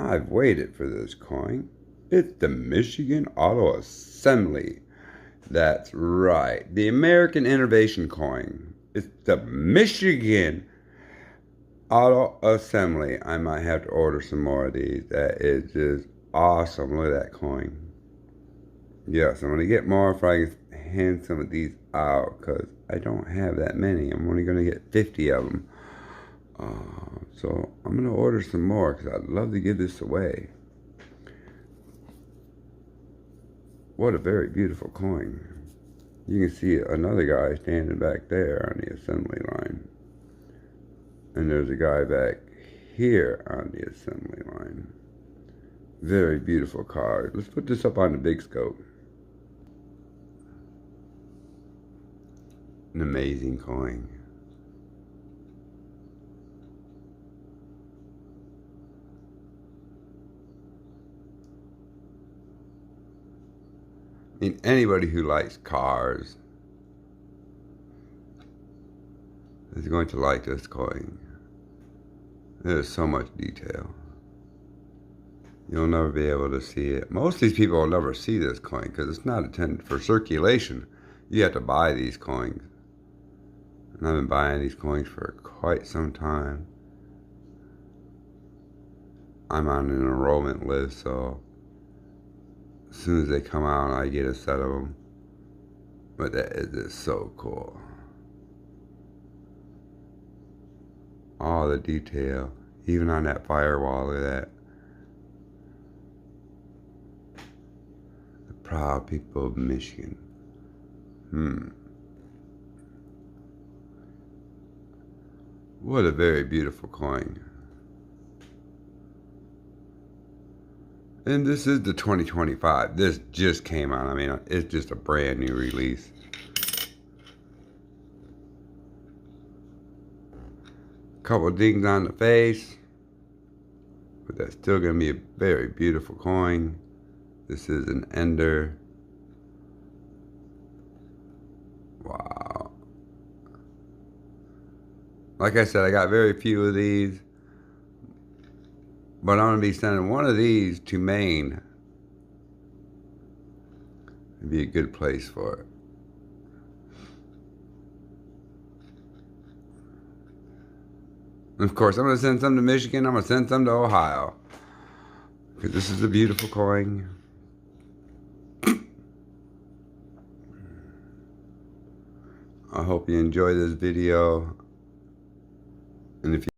I've waited for this coin. It's the Michigan Auto Assembly. That's right. The American Innovation Coin. It's the Michigan Auto Assembly. I might have to order some more of these. That is just awesome. Look at that coin. Yes, I'm going to get more if I can hand some of these out because I don't have that many. I'm only going to get 50 of them. So I'm going to order some more because I'd love to give this away. What a very beautiful coin. You can see another guy standing back there on the assembly line. And there's a guy back here on the assembly line. Very beautiful card. Let's put this up on the big scope. An amazing coin. I mean, anybody who likes cars is going to like this coin. There's so much detail. You'll never be able to see it. Most of these people will never see this coin because it's not intended for circulation. You have to buy these coins. And I've been buying these coins for quite some time. I'm on an enrollment list, so as soon as they come out, I get a set of them. But that is just so cool. All the detail, even on that firewall, look at that. The proud people of Michigan. What a very beautiful coin. And this is the 2025. This just came out. I mean, it's just a brand new release. Couple dings on the face. But that's still going to be a very beautiful coin. This is an Ender. Wow. Like I said, I got very few of these. But I'm going to be sending one of these to Maine. It'd be a good place for it. And of course, I'm going to send some to Michigan. I'm going to send some to Ohio. Because this is a beautiful coin. I hope you enjoy this video. And if you